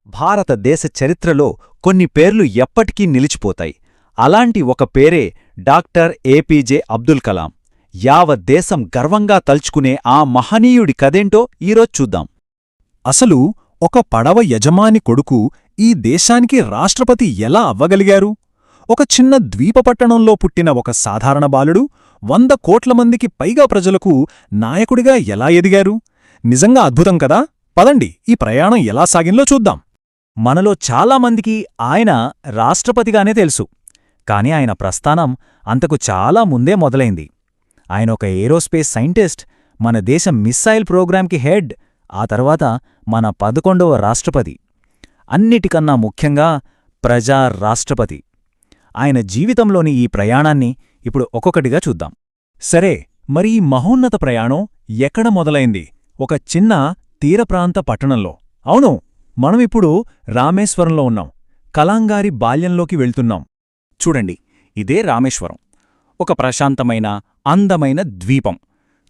భారతదేశ చరిత్రలో కొన్ని పేర్లు ఎప్పటికీ నిలిచిపోతాయి. అలాంటి ఒక పేరే డాక్టర్ ఏపీజే అబ్దుల్ కలాం. యావత్ దేశం గర్వంగా తలుచుకునే ఆ మహనీయుడి కథేంటో ఈరోజు చూద్దాం. అసలు ఒక పడవ యజమాని కొడుకు ఈ దేశానికి రాష్ట్రపతి ఎలా అవ్వగలిగారు? ఒక చిన్న ద్వీపపట్టణంలో పుట్టిన ఒక సాధారణ బాలుడు 100 కోట్ల మందికి పైగా ప్రజలకు నాయకుడిగా ఎలా ఎదిగారు? నిజంగా అద్భుతం కదా? పదండి ఈ ప్రయాణం ఎలా సాగిందో చూద్దాం. మనలో చాలామందికి ఆయన రాష్ట్రపతిగానే తెలుసు. కాని ఆయన ప్రస్థానం అంతకు చాలా ముందే మొదలైంది. ఆయన ఒక ఏరోస్పేస్ సైంటిస్ట్, మన దేశ మిస్సైల్ ప్రోగ్రాంకి హెడ్, ఆ తర్వాత మన 11వ రాష్ట్రపతి. అన్నిటికన్నా ముఖ్యంగా ప్రజా రాష్ట్రపతి. ఆయన జీవితంలోని ఈ ప్రయాణాన్ని ఇప్పుడు ఒక్కొక్కటిగా చూద్దాం. సరే, మరి ఈ మహోన్నత ప్రయాణం ఎక్కడ మొదలైంది? ఒక చిన్న తీరప్రాంత పట్టణంలో. అవును, మనమిప్పుడు రామేశ్వరంలో ఉన్నాం. కలాంగారి బాల్యంలోకి వెళ్తున్నాం. చూడండి, ఇదే రామేశ్వరం. ఒక ప్రశాంతమైన, అందమైన ద్వీపం.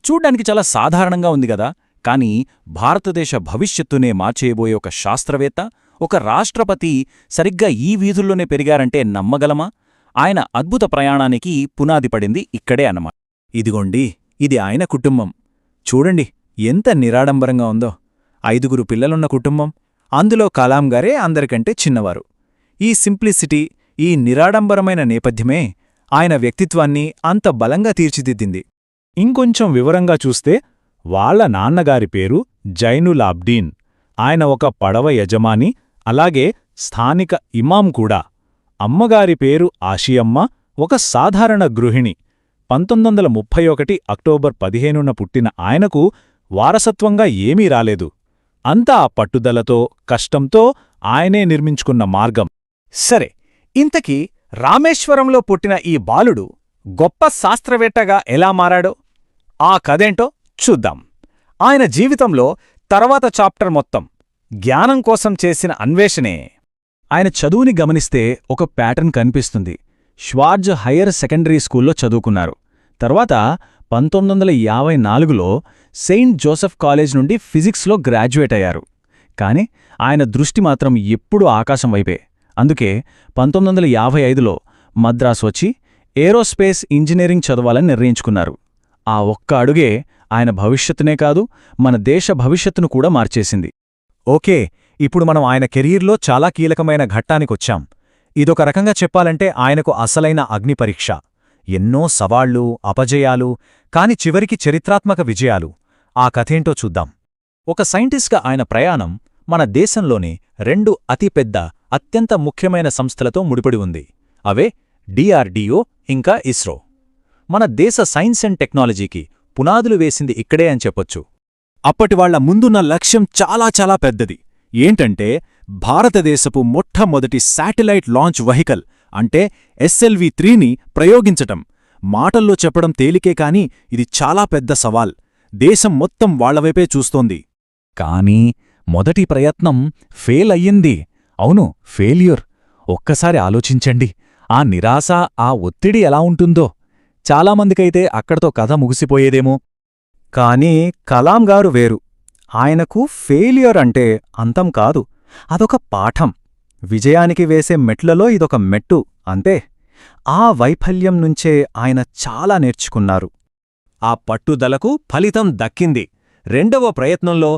చూడ్డానికి చాలా సాధారణంగా ఉంది గదా. కాని భారతదేశ భవిష్యత్తునే మార్చేయబోయే ఒక శాస్త్రవేత్త, ఒక రాష్ట్రపతి సరిగ్గా ఈ వీధుల్లోనే పెరిగారంటే నమ్మగలమా? ఆయన అద్భుత ప్రయాణానికి పునాది పడింది ఇక్కడే అన్నమాట. ఇదిగోండి, ఇది ఆయన కుటుంబం. చూడండి ఎంత నిరాడంబరంగా ఉందో. 5గురు పిల్లలున్న కుటుంబం. అందులో కలాంగారే అందరికంటే చిన్నవారు. ఈ సింప్లిసిటీ, ఈ నిరాడంబరమైన నేపథ్యమే ఆయన వ్యక్తిత్వాన్ని అంత బలంగా తీర్చిదిద్దింది. ఇంకొంచెం వివరంగా చూస్తే వాళ్ల నాన్నగారి పేరు జైనుల్ ఆబ్దీన్. ఆయన ఒక పడవ యజమాని, అలాగే స్థానిక ఇమాం కూడా. అమ్మగారి పేరు ఆషియమ్మ, ఒక సాధారణ గృహిణి. 1931 అక్టోబర్ 15న పుట్టిన ఆయనకు వారసత్వంగా ఏమీ రాలేదు. అంతా ఆ పట్టుదలతో, కష్టంతో ఆయనే నిర్మించుకున్న మార్గం. సరే, ఇంతకీ రామేశ్వరంలో పుట్టిన ఈ బాలుడు గొప్ప శాస్త్రవేత్తగా ఎలా మారాడో ఆ కథేంటో చూద్దాం. ఆయన జీవితంలో తర్వాత చాప్టర్ మొత్తం జ్ఞానం కోసం చేసిన అన్వేషణే. ఆయన చదువుని గమనిస్తే ఒక ప్యాటర్న్ కనిపిస్తుంది. ష్వార్జ్ హయ్యర్ సెకండరీ స్కూల్లో చదువుకున్నారు. తర్వాత 1954లో సెయింట్ జోసెఫ్ కాలేజ్ నుండి ఫిజిక్స్లో గ్రాడ్యుయేట్ అయ్యారు. కాని ఆయన దృష్టి మాత్రం ఎప్పుడూ ఆకాశం వైపే. అందుకే 1955లో మద్రాసు వచ్చి ఏరోస్పేస్ ఇంజనీరింగ్ చదవాలని నిర్ణయించుకున్నారు. ఆ ఒక్క అడుగే ఆయన భవిష్యత్తునే కాదు, మన దేశ భవిష్యత్తును కూడా మార్చేసింది. ఓకే, ఇప్పుడు మనం ఆయన కెరీర్లో చాలా కీలకమైన ఘట్టానికొచ్చాం. ఇదొక రకంగా చెప్పాలంటే ఆయనకు అసలైన అగ్నిపరీక్ష. ఎన్నో సవాళ్లు, అపజయాలు, కాని చివరికి చరిత్రాత్మక విజయాలు. ఆ కథేంటో చూద్దాం. ఒక సైంటిస్ట్గా ఆయన ప్రయాణం మన దేశంలోని 2 అతిపెద్ద, అత్యంత ముఖ్యమైన సంస్థలతో ముడిపడి ఉంది. అవే డిఆర్డీఓ ఇంకా ఇస్రో. మన దేశ సైన్స్ అండ్ టెక్నాలజీకి పునాదులు వేసింది ఇక్కడే అని చెప్పొచ్చు. అప్పటివాళ్ల ముందున్న లక్ష్యం చాలా చాలా పెద్దది. ఏంటంటే భారతదేశపు మొట్టమొదటి శాటిలైట్ లాంచ్ వెహికల్ అంటే SLV-3ని ప్రయోగించటం. మాటల్లో చెప్పడం తేలికే కాని ఇది చాలా పెద్ద సవాల్. దేశం మొత్తం వాళ్లవైపే చూస్తోంది. కానీ మొదటి ప్రయత్నం ఫెయిల్ అయ్యింది. అవును, ఫెయిల్యూర్. ఒక్కసారి ఆలోచించండి, ఆ నిరాశ, ఆ ఒత్తిడి ఎలా ఉంటుందో. చాలామందికైతే అక్కడితో కథ ముగిసిపోయేదేమో. కానీ కలాం గారు వేరు. ఆయనకు ఫెయిల్యూర్ అంటే అంతం కాదు, అదొక పాఠం. విజయానికి వేసే మెట్లలో ఇదొక మెట్టు అంతే. ఆ వైఫల్యం నుంచే ఆయన చాలా నేర్చుకున్నారు. ఆ పట్టుదలకు ఫలితం దక్కింది. 2వ ప్రయత్నంలో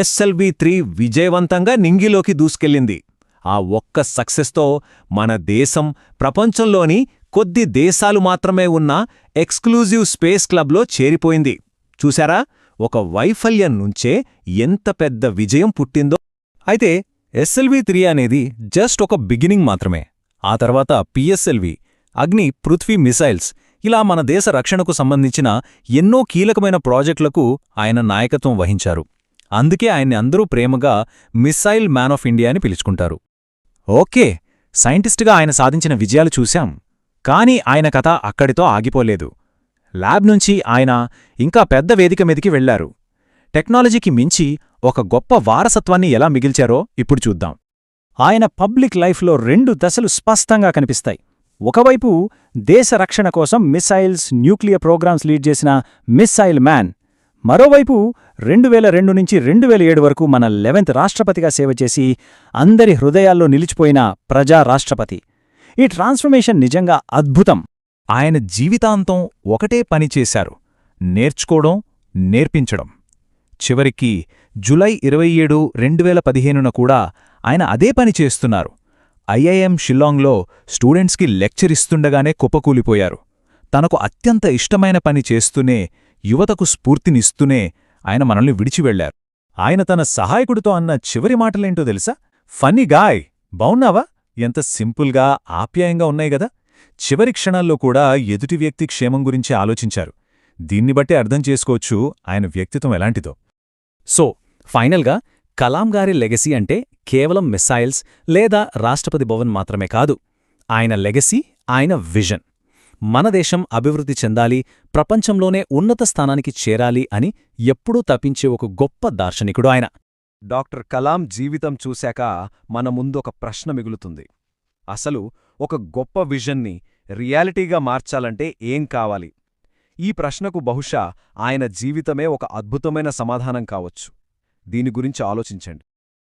SLV-3 విజయవంతంగా నింగిలోకి దూసుకెళ్ళింది. ఆ ఒక్క సక్సెస్తో మన దేశం ప్రపంచంలోని కొద్ది దేశాలు మాత్రమే ఉన్న ఎక్స్క్లూజివ్ స్పేస్ క్లబ్లో చేరిపోయింది. చూశారా, ఒక వైఫల్యం నుంచే ఎంత పెద్ద విజయం పుట్టిందో. అయితే SLV-3 అనేది జస్ట్ ఒక బిగినింగ్ మాత్రమే. ఆ తర్వాత PSLV, అగ్ని, పృథ్వీ మిసైల్స్, ఇలా మన దేశ రక్షణకు సంబంధించిన ఎన్నో కీలకమైన ప్రాజెక్టులకు ఆయన నాయకత్వం వహించారు. అందుకే ఆయన్ని అందరూ ప్రేమగా మిస్సైల్ మ్యాన్ ఆఫ్ ఇండియా అని పిలుచుకుంటారు. ఓకే, సైంటిస్టుగా ఆయన సాధించిన విజయాలు చూశాం. కానీ ఆయన కథ అక్కడితో ఆగిపోలేదు. ల్యాబ్ నుంచి ఆయన ఇంకా పెద్ద వేదిక మీదికి వెళ్లారు. టెక్నాలజీకి మించి ఒక గొప్ప వారసత్వాన్ని ఎలా మిగిల్చారో ఇప్పుడు చూద్దాం. ఆయన పబ్లిక్ లైఫ్లో 2 దశలు స్పష్టంగా కనిపిస్తాయి. ఒకవైపు దేశ రక్షణ కోసం మిసైల్స్, న్యూక్లియర్ ప్రోగ్రామ్స్ లీడ్ చేసిన మిస్సైల్ మ్యాన్. మరోవైపు 2002 నుంచి 2007 వరకు మన 11th రాష్ట్రపతిగా సేవ చేసి అందరి హృదయాల్లో నిలిచిపోయిన ప్రజా రాష్ట్రపతి. ఈ ట్రాన్స్ఫర్మేషన్ నిజంగా అద్భుతం. ఆయన జీవితాంతం ఒకటే పని చేశారు: నేర్చుకోవడం, నేర్పించడం. చివరికి జులై 27, 2015న కూడా ఆయన అదే పని చేస్తున్నారు. ఐఐఎం షిల్లాంగ్లో స్టూడెంట్స్కి లెక్చర్ ఇస్తుండగానే కుప్పకూలిపోయారు. తనకు అత్యంత ఇష్టమైన పని చేస్తూనే, యువతకు స్ఫూర్తినిస్తూనే ఆయన మనల్ని విడిచి వెళ్లారు. ఆయన తన సహాయకుడితో అన్న చివరి మాటలేంటో తెలుసా? ఫన్నీ గాయ్, బావున్నావా? ఎంత సింపుల్గా, ఆప్యాయంగా ఉన్నాయి గదా. చివరి క్షణాల్లో కూడా ఎదుటి వ్యక్తి క్షేమం గురించి ఆలోచించారు. దీన్ని బట్టి అర్థం చేసుకోవచ్చు ఆయన వ్యక్తిత్వం ఎలాంటిదో. సో ఫైనల్గా కలాం గారి లెగసీ అంటే కేవలం మిస్సైల్స్ లేదా రాష్ట్రపతి భవన్ మాత్రమే కాదు. ఆయన లెగసీ, ఆయన విజన్. మన దేశం అభివృద్ధి చెందాలి, ప్రపంచంలోనే ఉన్నత స్థానానికి చేరాలి అని ఎప్పుడూ తప్పించే ఒక గొప్ప దార్శనికుడు ఆయన. డాక్టర్ కలాం జీవితం చూశాక మన ముందొక ప్రశ్న మిగులుతుంది. అసలు ఒక గొప్ప విజన్ని రియాలిటీగా మార్చాలంటే ఏం కావాలి? ఈ ప్రశ్నకు బహుశా ఆయన జీవితమే ఒక అద్భుతమైన సమాధానం కావచ్చు. దీని గురించి ఆలోచించండి.